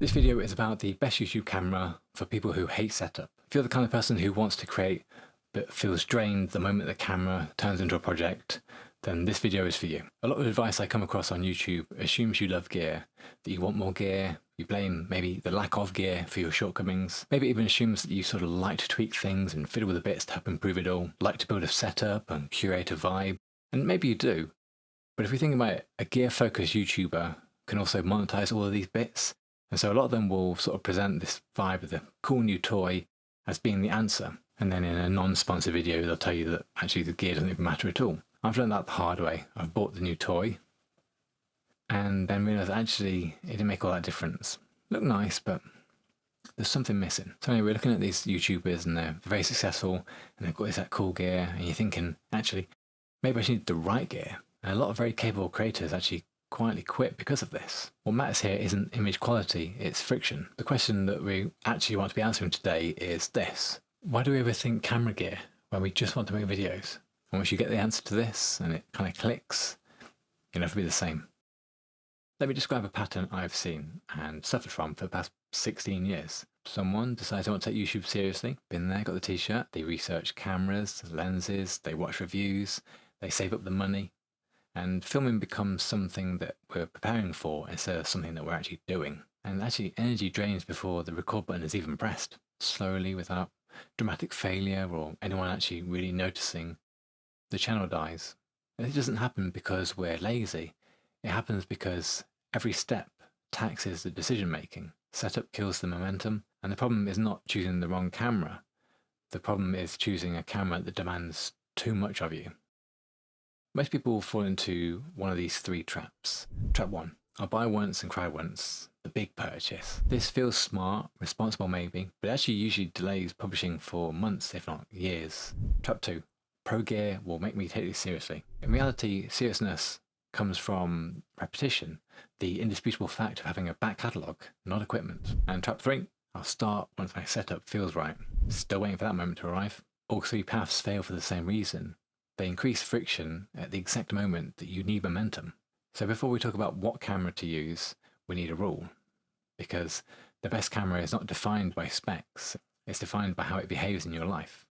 This video is about the best YouTube camera for people who hate setup. If you're the kind of person who wants to create but feels drained the moment the camera turns into a project, then this video is for you. A lot of advice I come across on YouTube assumes you love gear, that you want more gear, you blame maybe the lack of gear for your shortcomings, maybe even assumes that you sort of like to tweak things and fiddle with the bits to help improve it all, like to build a setup and curate a vibe, and maybe you do. But if we think about it, a gear-focused YouTuber can also monetize all of these bits. And so a lot of them will sort of present this vibe of the cool new toy as being the answer. And then in a non-sponsored video, they'll tell you that actually the gear doesn't even matter at all. I've learned that the hard way. I've bought the new toy and then realized actually it didn't make all that difference. Looked nice, but there's something missing. So anyway, we're looking at these YouTubers and they're very successful and they've got that cool gear and you're thinking, actually, maybe I should need the right gear. And a lot of very capable creators actually quietly quit because of this. What matters here isn't image quality, it's friction. The question that we actually want to be answering today is this. Why do we overthink camera gear when we just want to make videos? And once you get the answer to this and it kind of clicks, you'll never be the same. Let me describe a pattern I've seen and suffered from for the past 16 years. Someone decides they want to take YouTube seriously, been there, got the t-shirt, they research cameras, lenses, they watch reviews, they save up the money, and filming becomes something that we're preparing for instead of something that we're actually doing. And actually energy drains before the record button is even pressed. Slowly, without dramatic failure or anyone actually really noticing, the channel dies. And it doesn't happen because we're lazy. It happens because every step taxes the decision making. Setup kills the momentum. And the problem is not choosing the wrong camera. The problem is choosing a camera that demands too much of you. Most people fall into one of these three traps. Trap 1, I'll buy once and cry once, the big purchase. This feels smart, responsible maybe, but it actually usually delays publishing for months, if not years. Trap 2, pro gear will make me take this seriously. In reality, seriousness comes from repetition, the indisputable fact of having a back catalogue, not equipment. And trap 3, I'll start once my setup feels right. Still waiting for that moment to arrive. All three paths fail for the same reason. They increase friction at the exact moment that you need momentum. So before we talk about what camera to use, we need a rule. Because the best camera is not defined by specs, it's defined by how it behaves in your life.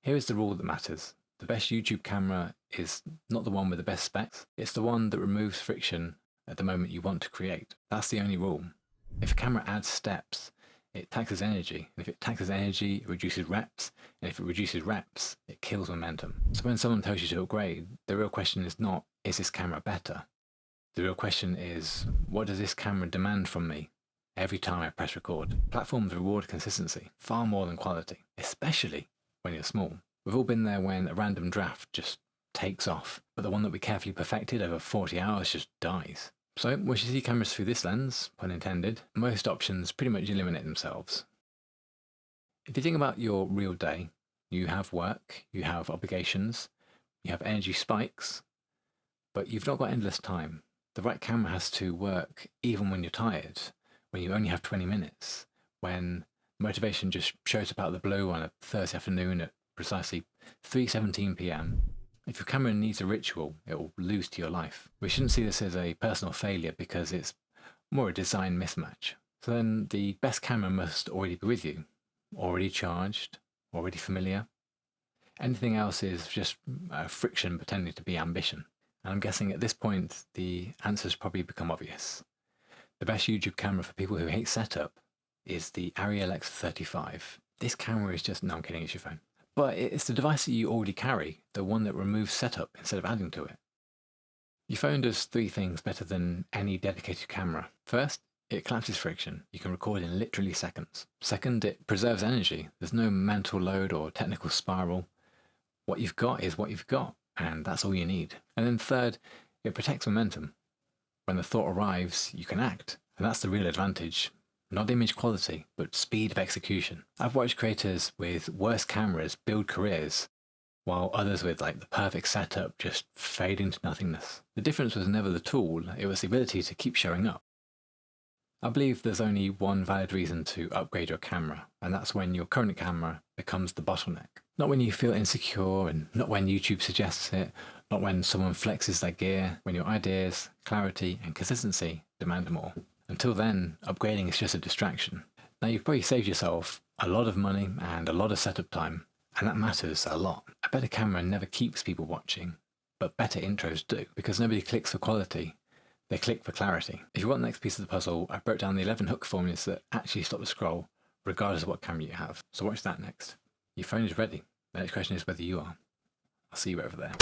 Here is the rule that matters. The best YouTube camera is not the one with the best specs, it's the one that removes friction at the moment you want to create. That's the only rule. If a camera adds steps, it taxes energy, and if it taxes energy, it reduces reps, and if it reduces reps, it kills momentum. So when someone tells you to upgrade, the real question is not, is this camera better? The real question is, what does this camera demand from me every time I press record? Platforms reward consistency, far more than quality, especially when you're small. We've all been there when a random draft just takes off, but the one that we carefully perfected over 40 hours just dies. So, we should see cameras through this lens, pun intended. Most options pretty much eliminate themselves. If you think about your real day, you have work, you have obligations, you have energy spikes, but you've not got endless time. The right camera has to work even when you're tired, when you only have 20 minutes, when motivation just shows up out of the blue on a Thursday afternoon at precisely 3:17 p.m. If your camera needs a ritual, it will lose to your life. We shouldn't see this as a personal failure because it's more a design mismatch. So then the best camera must already be with you, already charged, already familiar. Anything else is just friction pretending to be ambition. And I'm guessing at this point, the answers probably become obvious. The best YouTube camera for people who hate setup is the Ariel X25. This camera is just, no, I'm kidding, it's your phone. But it's the device that you already carry, the one that removes setup instead of adding to it. Your phone does three things better than any dedicated camera. First, it collapses friction. You can record in literally seconds. Second, it preserves energy. There's no mental load or technical spiral. What you've got is what you've got, and that's all you need. And then third, it protects momentum. When the thought arrives, you can act, and that's the real advantage. Not image quality, but speed of execution. I've watched creators with worse cameras build careers, while others with the perfect setup just fade into nothingness. The difference was never the tool, it was the ability to keep showing up. I believe there's only one valid reason to upgrade your camera, and that's when your current camera becomes the bottleneck. Not when you feel insecure, and not when YouTube suggests it, not when someone flexes their gear, when your ideas, clarity, and consistency demand more. Until then, upgrading is just a distraction. Now you've probably saved yourself a lot of money and a lot of setup time, and that matters a lot. A better camera never keeps people watching, but better intros do, because nobody clicks for quality, they click for clarity. If you want the next piece of the puzzle, I broke down the 11 hook formulas that actually stop the scroll, regardless of what camera you have. So watch that next. Your phone is ready. The next question is whether you are. I'll see you over there.